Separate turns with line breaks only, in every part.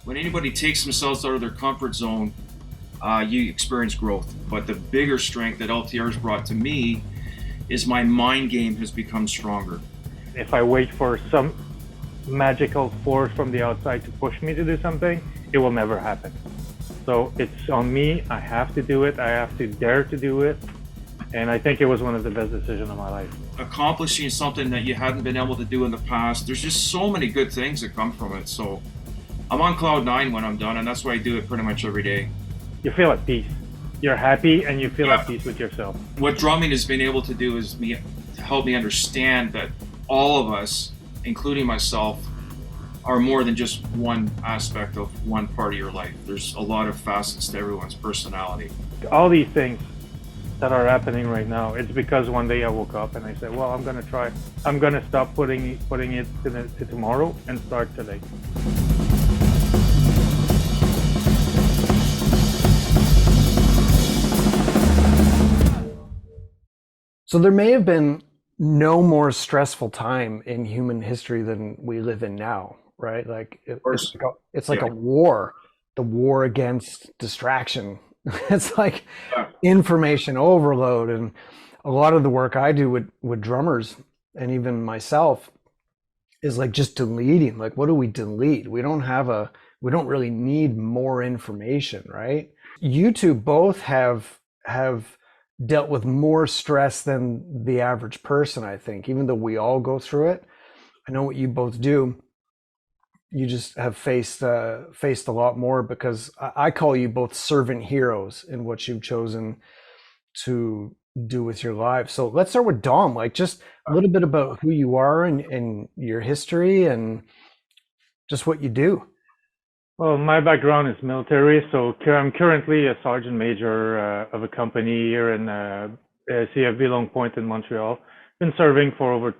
when anybody takes themselves out of their comfort zone, you experience growth. But the bigger strength that LTR has brought to me is my mind game has become stronger.
If I wait for some magical force from the outside to push me to do something, it will never happen. So it's on me. I have to do it. I have to dare to do it. And I think it was one of the best decisions of my life.
Accomplishing something that you hadn't been able to do in the past, there's just so many good things that come from it. So I'm on cloud nine when I'm done, and that's why I do it pretty much every day.
You feel at peace. You're happy and you feel at peace with yourself.
What drumming has been able to do is to help me understand that all of us, including myself, are more than just one aspect of one part of your life. There's a lot of facets to everyone's personality.
All these things that are happening right now, it's because one day I woke up and I said, well, I'm going to try. I'm going to stop putting it to tomorrow and start today.
So there may have been no more stressful time in human history than we live in now, right? Like it's like a war, the war against distraction. It's like information overload. And a lot of the work I do with drummers and even myself is like just deleting. Like, what do we delete? We don't really need more information, right? You two both have dealt with more stress than the average person, I think, even though we all go through it. I know what you both do. You just have faced a lot more, because I call you both servant heroes in what you've chosen to do with your lives. So let's start with Dom, like just a little bit about who you are and your history and just what you do.
Well, my background is military, so I'm currently a sergeant major of a company here in CFB Long Point in Montreal. Been serving for over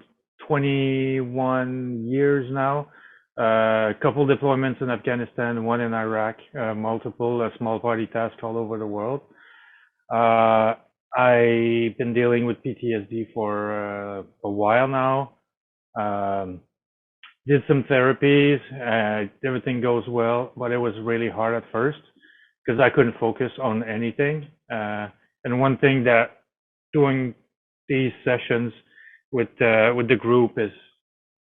21 years now. A couple deployments in Afghanistan, one in Iraq, multiple small party tasks all over the world. I've been dealing with PTSD for a while now. Did some therapies, everything goes well, but it was really hard at first because I couldn't focus on anything. And one thing that doing these sessions with the group is,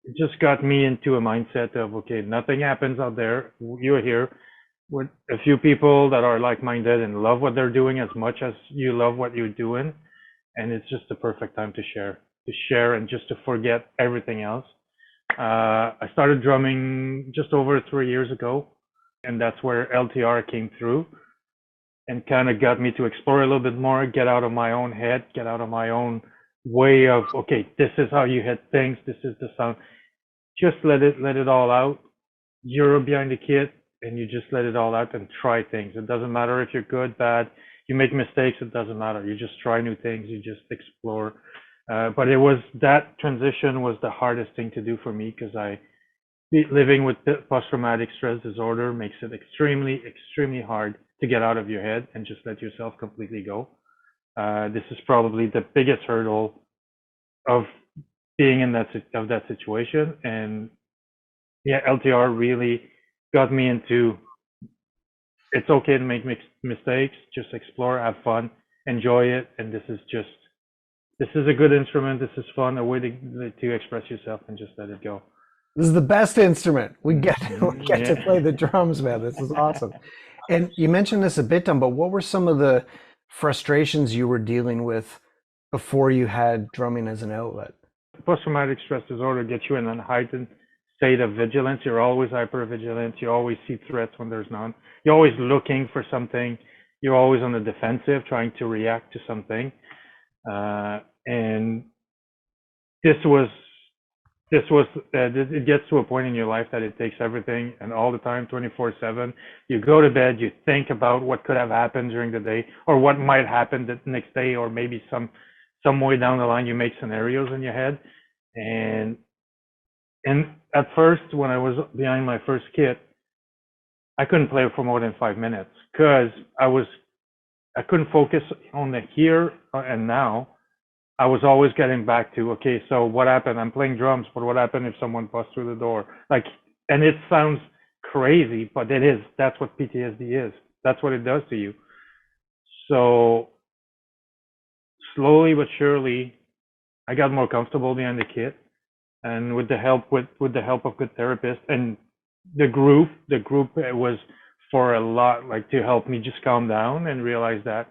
it just got me into a mindset of, okay, nothing happens out there. You're here with a few people that are like-minded and love what they're doing as much as you love what you're doing. And it's just the perfect time to share and just to forget everything else. I started drumming just over 3 years ago, and that's where LTR came through and kind of got me to explore a little bit more, get out of my own head, get out of my own way of, okay, this is how you hit things, this is the sound. Just let it all out. You're behind the kit and you just let it all out and try things. It doesn't matter if you're good, bad, you make mistakes, it doesn't matter. You just try new things, you just explore. But that transition was the hardest thing to do for me, because living with post-traumatic stress disorder makes it extremely, extremely hard to get out of your head and just let yourself completely go. This is probably the biggest hurdle of being in that situation. And yeah, LTR really got me into, it's okay to make mistakes, just explore, have fun, enjoy it. And this is a good instrument. This is fun, a way to express yourself and just let it go.
This is the best instrument. We get to play the drums, man. This is awesome. And you mentioned this a bit, Dom, but what were some of the frustrations you were dealing with before you had drumming as an outlet?
Post-traumatic stress disorder gets you in a heightened state of vigilance. You're always hyper-vigilant. You always see threats when there's none. You're always looking for something. You're always on the defensive, trying to react to something. And it gets to a point in your life that it takes everything and all the time, 24/7. You go to bed, you think about what could have happened during the day or what might happen the next day, or maybe some way down the line, you make scenarios in your head. And at first, when I was behind my first kit, I couldn't play for more than 5 minutes because I couldn't focus on the here and now. I was always getting back to, okay, so what happened? I'm playing drums, but what happened if someone busts through the door? And it sounds crazy, but it is. That's what PTSD is. That's what it does to you. So slowly but surely, I got more comfortable behind the kit, and with the help of good therapists and the group was for a lot, like, to help me just calm down and realize that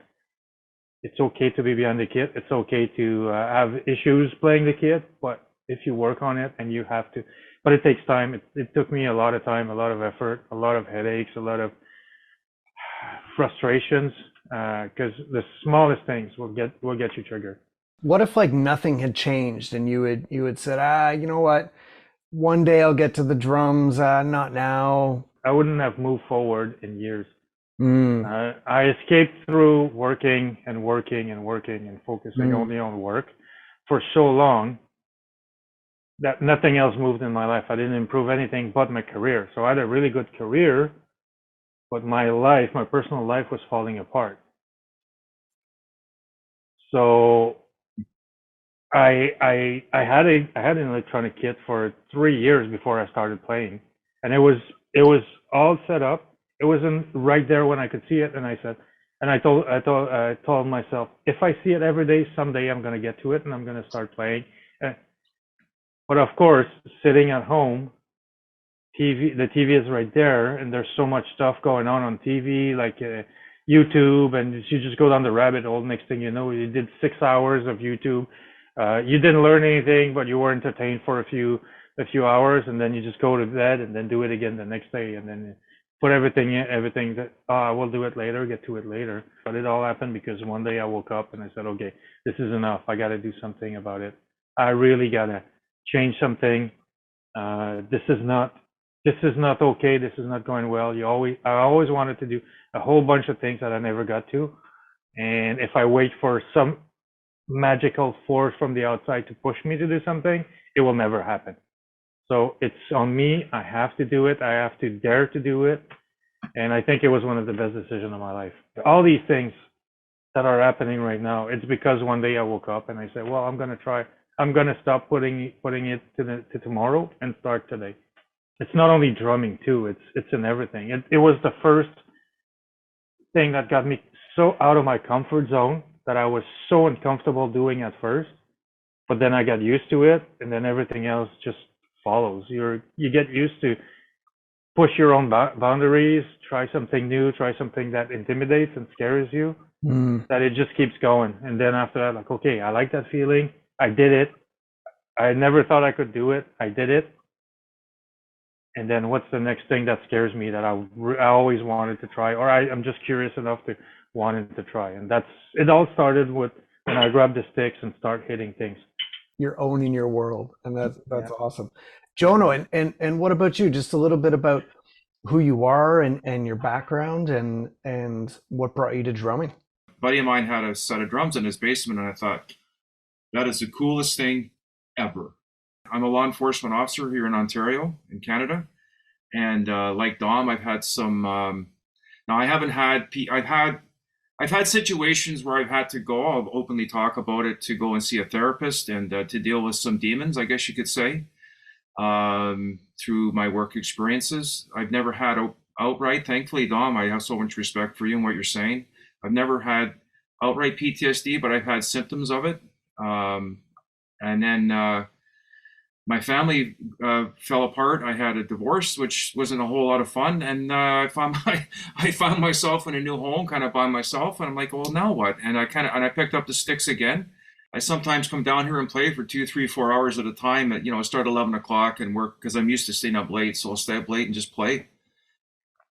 it's okay to be behind the kit. It's okay to have issues playing the kit, but if you work on it, and you have to, but it takes time. It took me a lot of time, a lot of effort, a lot of headaches, a lot of frustrations, because the smallest things will get you triggered.
What if like nothing had changed and you had said, you know what, one day I'll get to the drums, not now.
I wouldn't have moved forward in years.
Mm.
I escaped through working and working and working and focusing only on work for so long that nothing else moved in my life. I didn't improve anything but my career. So I had a really good career, but my life, my personal life, was falling apart. So I had an electronic kit for 3 years before I started playing, and it was all set up. It wasn't right there when I could see it, and I told myself, if I see it every day, someday I'm gonna get to it and I'm gonna start playing. But of course, sitting at home, the TV is right there, and there's so much stuff going on TV, like YouTube, and you just go down the rabbit hole. Next thing you know, you did 6 hours of YouTube. You didn't learn anything, but you were entertained for a few hours, and then you just go to bed and then do it again the next day, and then put everything that, I will do it later, get to it later. But it all happened because one day I woke up and I said, okay, this is enough. I got to do something about it. I really got to change something. This is not okay. This is not going well. I always wanted to do a whole bunch of things that I never got to. And if I wait for some magical force from the outside to push me to do something, it will never happen. So it's on me. I have to do it. I have to dare to do it. And I think it was one of the best decisions of my life. All these things that are happening right now, it's because one day I woke up and I said, well, I'm going to try. I'm going to stop putting it to tomorrow and start today. It's not only drumming too. It's in everything. It was the first thing that got me so out of my comfort zone that I was so uncomfortable doing at first. But then I got used to it, and then everything else just follows. You get used to push your own boundaries, try something new, try something that intimidates and scares you, that it just keeps going. And then after that, like, okay, I like that feeling. I did it. I never thought I could do it. I did it. And then what's the next thing that scares me that I always wanted to try, or I'm just curious enough to wanted to try. And it all started with when I grabbed the sticks and start hitting things.
You're owning your world, and that's awesome. Jono, and what about you? Just a little bit about who you are and your background and what brought you to drumming.
A buddy of mine had a set of drums in his basement, and I thought, that is the coolest thing ever. I'm a law enforcement officer here in Ontario, in Canada, and like Dom, I've had some. Now, I haven't had. I've had situations where I've had to go. I'll openly talk about it, to go and see a therapist and to deal with some demons, I guess you could say, through my work experiences. I've never had outright. Thankfully, Dom, I have so much respect for you and what you're saying. I've never had outright PTSD, but I've had symptoms of it. And then my family fell apart. I had a divorce, which wasn't a whole lot of fun, and I found myself in a new home, kind of by myself. And I'm like, well, now what? And I picked up the sticks again. I sometimes come down here and play for 2, 3, 4 hours at a time. I start 11 o'clock and work because I'm used to staying up late, so I'll stay up late and just play.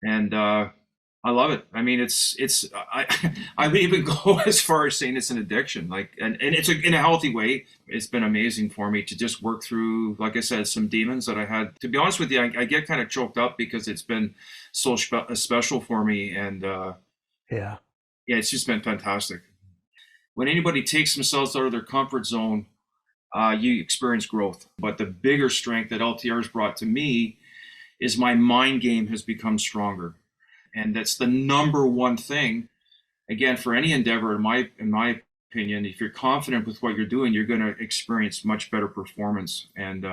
And I love it. I mean, I would even go as far as saying it's an addiction, and it's in a healthy way. It's been amazing for me to just work through, like I said, some demons that I had. To be honest with you, I get kind of choked up because it's been so special for me. And yeah, it's just been fantastic. When anybody takes themselves out of their comfort zone, you experience growth. But the bigger strength that LTR has brought to me is my mind game has become stronger. And that's the number one thing, again, for any endeavor, in my opinion. If you're confident with what you're doing, you're going to experience much better performance. And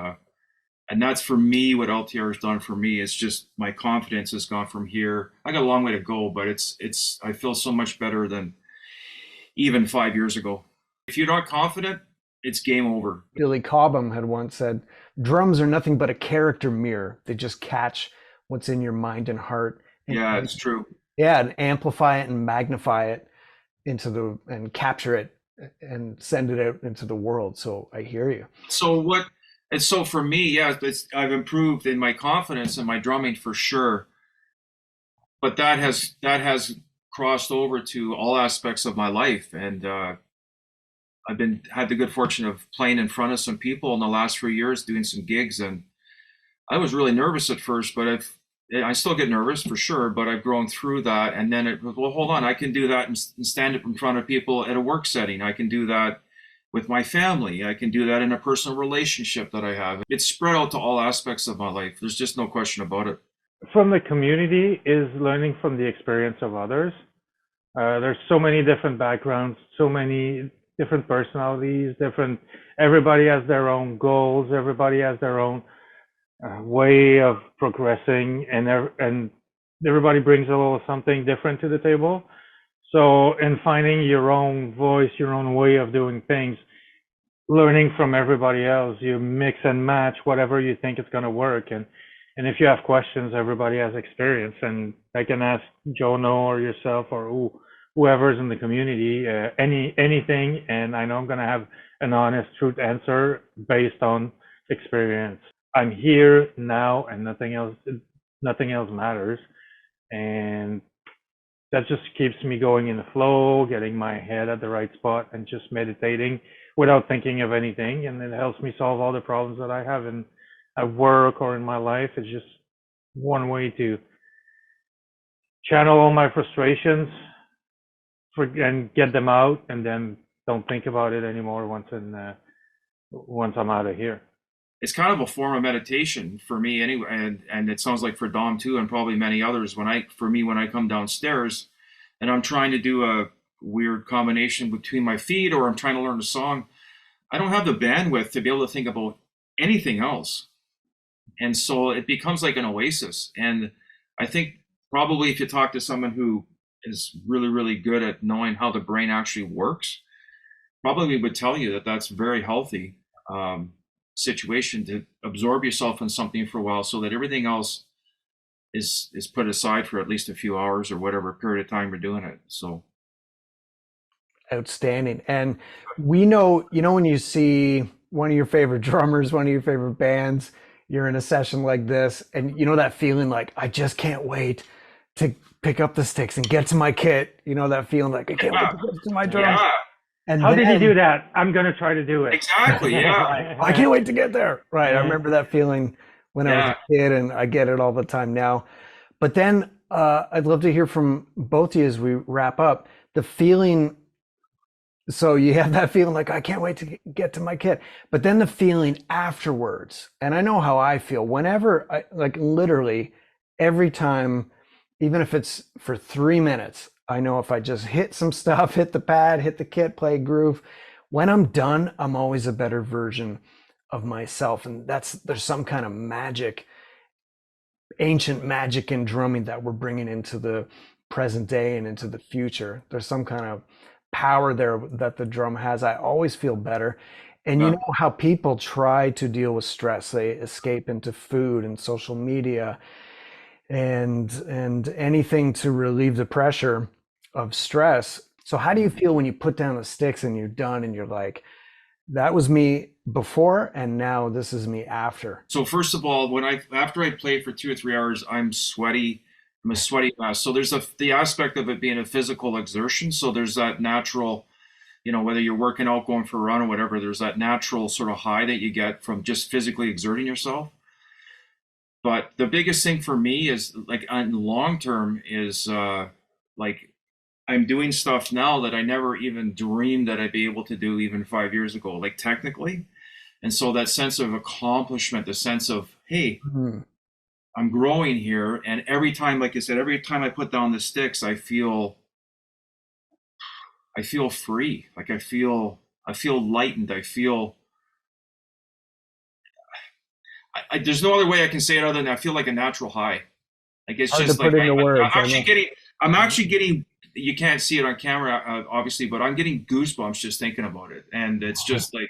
And that's for me what LTR has done for me. It's just my confidence has gone from here. I got a long way to go, but it's I feel so much better than even 5 years ago. If you're not confident, it's game over.
Billy Cobham had once said, drums are nothing but a character mirror. They just catch what's in your mind and heart.
Yeah, it's true.
Yeah, and amplify it and magnify it and capture it and send it out into the world. So I hear you.
So for me, yeah, I've improved in my confidence and my drumming for sure. But that has crossed over to all aspects of my life, and I've had the good fortune of playing in front of some people in the last 3 years, doing some gigs, and I was really nervous at first, but I still get nervous for sure, but I've grown through that. And then well, hold on, I can do that and stand up in front of people at a work setting. I can do that with my family. I can do that in a personal relationship that I have. It's spread out to all aspects of my life. There's just no question about it.
From the community is learning from the experience of others. There's so many different backgrounds, so many different personalities, everybody has their own goals, everybody has their own way of progressing, and everybody brings a little something different to the table. So in finding your own voice, your own way of doing things, learning from everybody else, you mix and match whatever you think is going to work. And if you have questions, everybody has experience, and I can ask Jono or yourself or whoever's in the community anything, and I know I'm going to have an honest, truth answer based on experience. I'm here now, and nothing else matters, and that just keeps me going in the flow, getting my head at the right spot, and just meditating without thinking of anything, and it helps me solve all the problems that I have at work or in my life. It's just one way to channel all my frustrations and get them out, and then don't think about it anymore once I'm out of here.
It's kind of a form of meditation for me anyway, and it sounds like for Dom too, and probably many others. When I come downstairs and I'm trying to do a weird combination between my feet, or I'm trying to learn a song, I don't have the bandwidth to be able to think about anything else. And so it becomes like an oasis. And I think probably if you talk to someone who is really, really good at knowing how the brain actually works, probably would tell you that that's very healthy situation to absorb yourself in something for a while, so that everything else is put aside for at least a few hours or whatever period of time you're doing it. So
outstanding. And we know, when you see one of your favorite drummers, one of your favorite bands, you're in a session like this, and that feeling like, I just can't wait to pick up the sticks and get to my kit. That feeling like, I can't wait to get to my drums.
Yeah.
And
how did you do that? I'm going to try to do it.
Exactly. Yeah.
I can't wait to get there. Right. I remember that feeling when I was a kid, and I get it all the time now. But then I'd love to hear from both of you as we wrap up the feeling. So you have that feeling like, I can't wait to get to my kit, but then the feeling afterwards. And I know how I feel whenever literally every time, even if it's for 3 minutes, I know if I just hit some stuff, hit the pad, hit the kit, play a groove, when I'm done, I'm always a better version of myself. And there's some kind of magic, ancient magic in drumming that we're bringing into the present day and into the future. There's some kind of power there that the drum has. I always feel better. And you know how people try to deal with stress, they escape into food and social media and anything to relieve the pressure of stress. So how do you feel when you put down the sticks and you're done and you're like, that was me before, and now this is me after?
So first of all, after I play for 2 or 3 hours, I'm sweaty. I'm a sweaty mess. So there's the aspect of it being a physical exertion. So there's that natural, whether you're working out, going for a run or whatever, there's that natural sort of high that you get from just physically exerting yourself. But the biggest thing for me is like on long term is like I'm doing stuff now that I never even dreamed that I'd be able to do even 5 years ago, like technically. And so that sense of accomplishment, the sense of, hey, I'm growing here. And every time, like I said, every time I put down the sticks, I feel free. Like I feel lightened. there's no other way I can say it other than I feel like a natural high. Like it's
Hard to
just like
put into words.
I'm actually getting. You can't see it on camera, obviously, but I'm getting goosebumps just thinking about it, and it's just like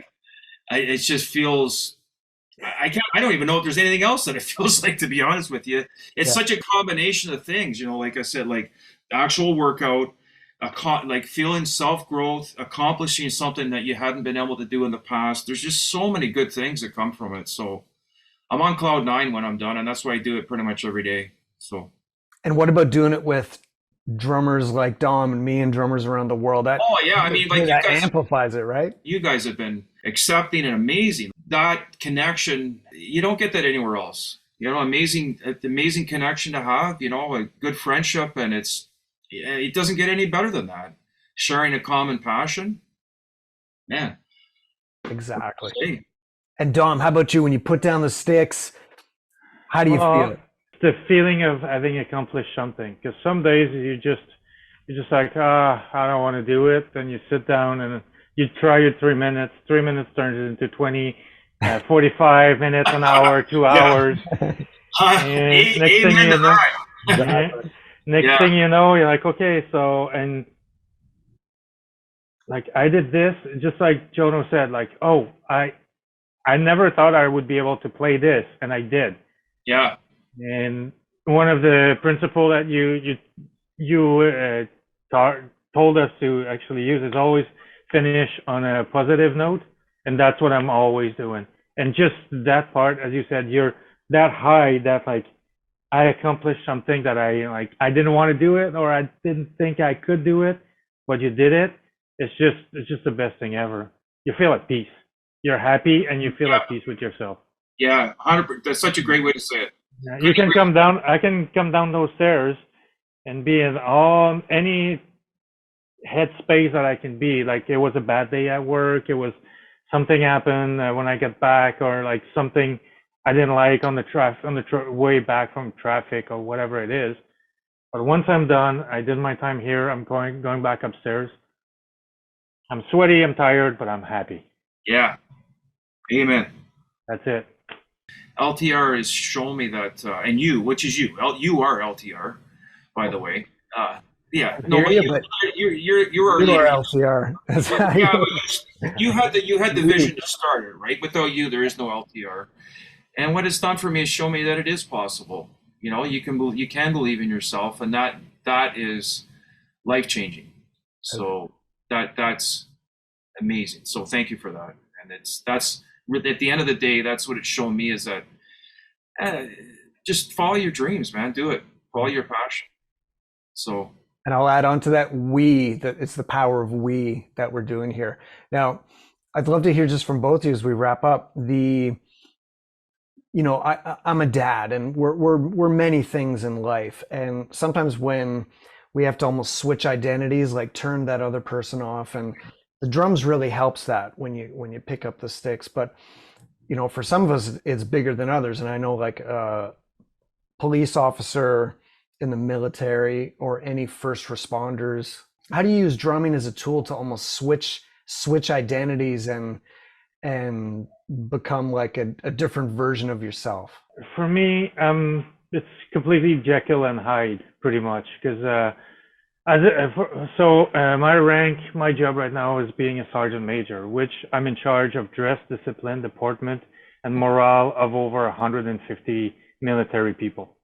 it just feels. I can't. I don't even know if there's anything else that it feels like. To be honest with you, it's
Yeah,
such a combination of things. You know, like I said, like actual workout, like feeling self growth, accomplishing something that you hadn't been able to do in the past. There's just so many good things that come from it. So I'm on cloud nine when I'm done, and that's why I do it pretty much every day. So.
and what about doing it with drummers like Dom and me and drummers around the world? That
Oh yeah, I mean, like
that amplifies it, right?
you guys have been accepting and amazing. That connection, you don't get that anywhere else. You know, amazing connection to have. You know, a good friendship, and it doesn't get any better than that. Sharing a common passion, man.
Exactly.
Hey,
And Dom, how about you? When you put down the sticks, how do you feel?
The feeling of having accomplished something. Because some days you're just like, I don't want to do it. Then you sit down and you try your 3 minutes. 3 minutes turns into 20, 45 minutes, an hour, two
yeah.
hours. And next thing you know, next thing you know, you're like, okay, so, and like I did this, just like Jono said, like, oh, I never thought I would be able to play this, and I did.
Yeah.
And one of the principle that you told us to actually use is always finish on a positive note, and that's what I'm always doing. And just that part, as you said, you're that high that like I accomplished something that I didn't want to do it or I didn't think I could do it, but you did it. It's just the best thing ever. You feel at peace. You're happy and you feel at peace with yourself.
Yeah, 100%. That's such a great way to say it.
Yeah, you can come down. I can come down those stairs and be in all any headspace that I can be. Like it was a bad day at work. It was something happened when I get back, or like something I didn't like on the way back from traffic or whatever it is. But once I'm done, I did my time here. I'm going back upstairs. I'm sweaty. I'm tired, but I'm happy.
Yeah. Amen.
That's it.
LTR has shown me that, and you, which is you, you are LTR, by the way. Yeah, no, but you are
LTR.
Yeah, but you had the vision to start it, right? Without you, there is no LTR. And what it's done for me is show me that it is possible. You know, you can believe in yourself, and that is life changing. So that's amazing. So thank you for that. And that's at the end of the day, that's what it's shown me is that just follow your dreams, man. Do it. Follow your passion. So.
And I'll add on to that that it's the power of we that we're doing here. Now, I'd love to hear just from both of you as we wrap up I'm a dad and we're many things in life. And sometimes when we have to almost switch identities, like turn that other person off, and the drums really helps that when you pick up the sticks. But for some of us, it's bigger than others. And I know like a police officer in the military or any first responders, how do you use drumming as a tool to almost switch identities and become like a different version of yourself?
For me, it's completely Jekyll and Hyde, pretty much, because my rank, my job right now is being a sergeant major, which I'm in charge of dress, discipline, deportment, and morale of over 150 military people.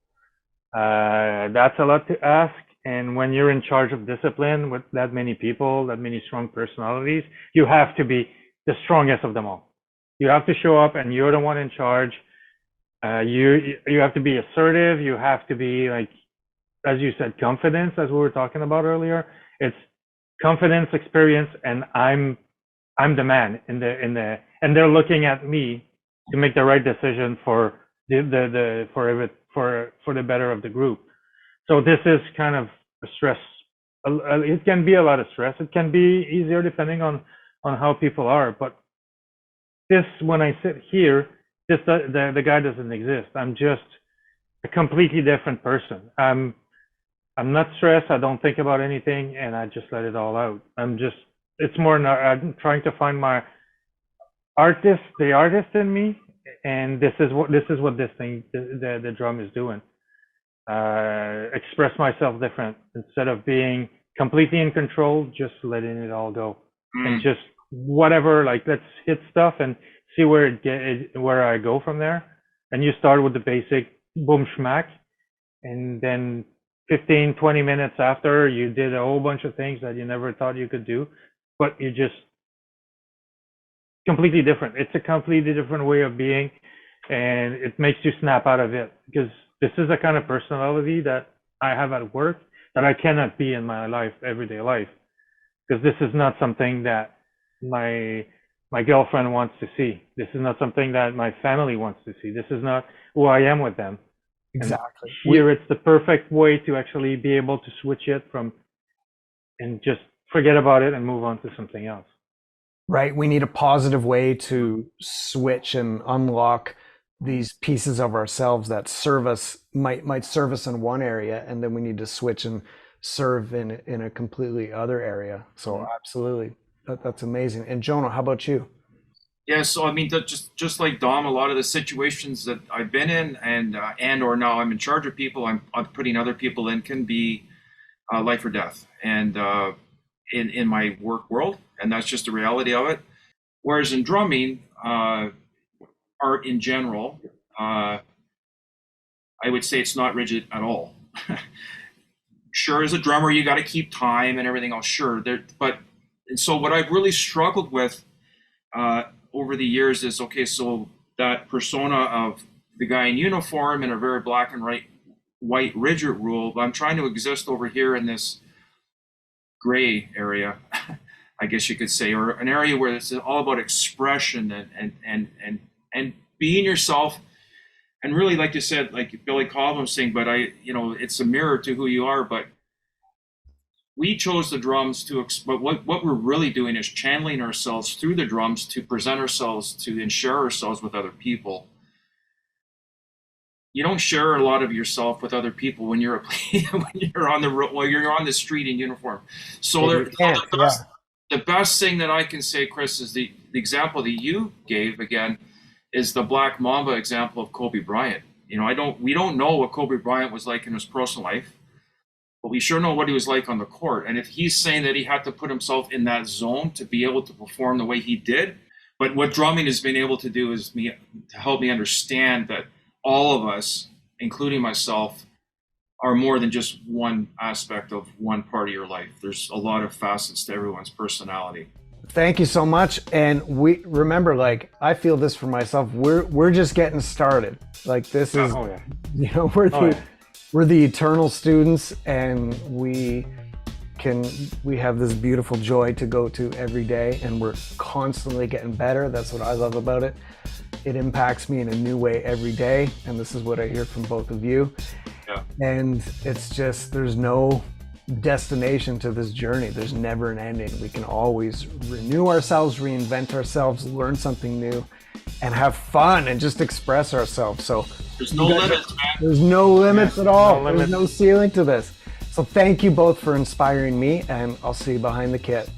That's a lot to ask. And when you're in charge of discipline with that many people, that many strong personalities, you have to be the strongest of them all. You have to show up and you're the one in charge. You have to be assertive. You have to be, like, as you said, confidence, as we were talking about earlier. It's confidence, experience, and I'm the man and they're looking at me to make the right decision for for the better of the group. So this is kind of a stress. It can be a lot of stress. It can be easier depending on how people are. But this, when I sit here, the guy doesn't exist. I'm just a completely different person. I'm not stressed. I don't think about anything, and I just let it all out. I'm trying to find my the artist in me, and this is what this thing, the drum is doing. Express myself different instead of being completely in control, just letting it all go and just whatever, like let's hit stuff and see where I go from there. And you start with the basic boom schmack, and then 15, 20 minutes after, you did a whole bunch of things that you never thought you could do, but you just completely different. It's a completely different way of being, and it makes you snap out of it, because this is the kind of personality that I have at work that I cannot be in my life, everyday life, because this is not something that my girlfriend wants to see. This is not something that my family wants to see. This is not who I am with them.
Exactly.
And here it's the perfect way to actually be able to switch it from and just forget about it and move on to something else.
Right. We need a positive way to switch and unlock these pieces of ourselves that serve us, might serve us in one area, and then we need to switch and serve in a completely other area. So absolutely, that's amazing. And Jono, how about you?
Yeah, so I mean, just like Dom, a lot of the situations that I've been in, and or now I'm in charge of people, I'm putting other people in, can be life or death, and in my work world, and that's just the reality of it. Whereas in drumming, art in general, I would say it's not rigid at all. Sure, as a drummer, you got to keep time and everything else. Sure, and so what I've really struggled with over the years is, okay, so that persona of the guy in uniform in a very black and white rigid rule, but I'm trying to exist over here in this gray area, I guess you could say, or an area where it's all about expression and being yourself. And really, like you said, like Billy Cobham was saying, but it's a mirror to who you are. But we chose the drums but what we're really doing is channeling ourselves through the drums to present ourselves to and share ourselves with other people. You don't share a lot of yourself with other people when you're on the street in uniform. So the best thing that I can say, Chris, is the example that you gave again is the Black Mamba example of Kobe Bryant. We don't know what Kobe Bryant was like in his personal life, but we sure know what he was like on the court. And if he's saying that he had to put himself in that zone to be able to perform the way he did, but what drumming has been able to do is to help me understand that all of us, including myself, are more than just one aspect of one part of your life. There's a lot of facets to everyone's personality.
Thank you so much. And we remember, like, I feel this for myself. We're just getting started. Like, this is, we're the eternal students, and we have this beautiful joy to go to every day, and we're constantly getting better. That's what I love about it. It impacts me in a new way every day, and this is what I hear from both of you. Yeah. And it's just, there's no destination to this journey. There's never an ending. We can always renew ourselves, reinvent ourselves, learn something new, and have fun and just express ourselves. So
there's no limits, man.
There's no limits at all. There's no ceiling to this. So thank you both for inspiring me, and I'll see you behind the kit.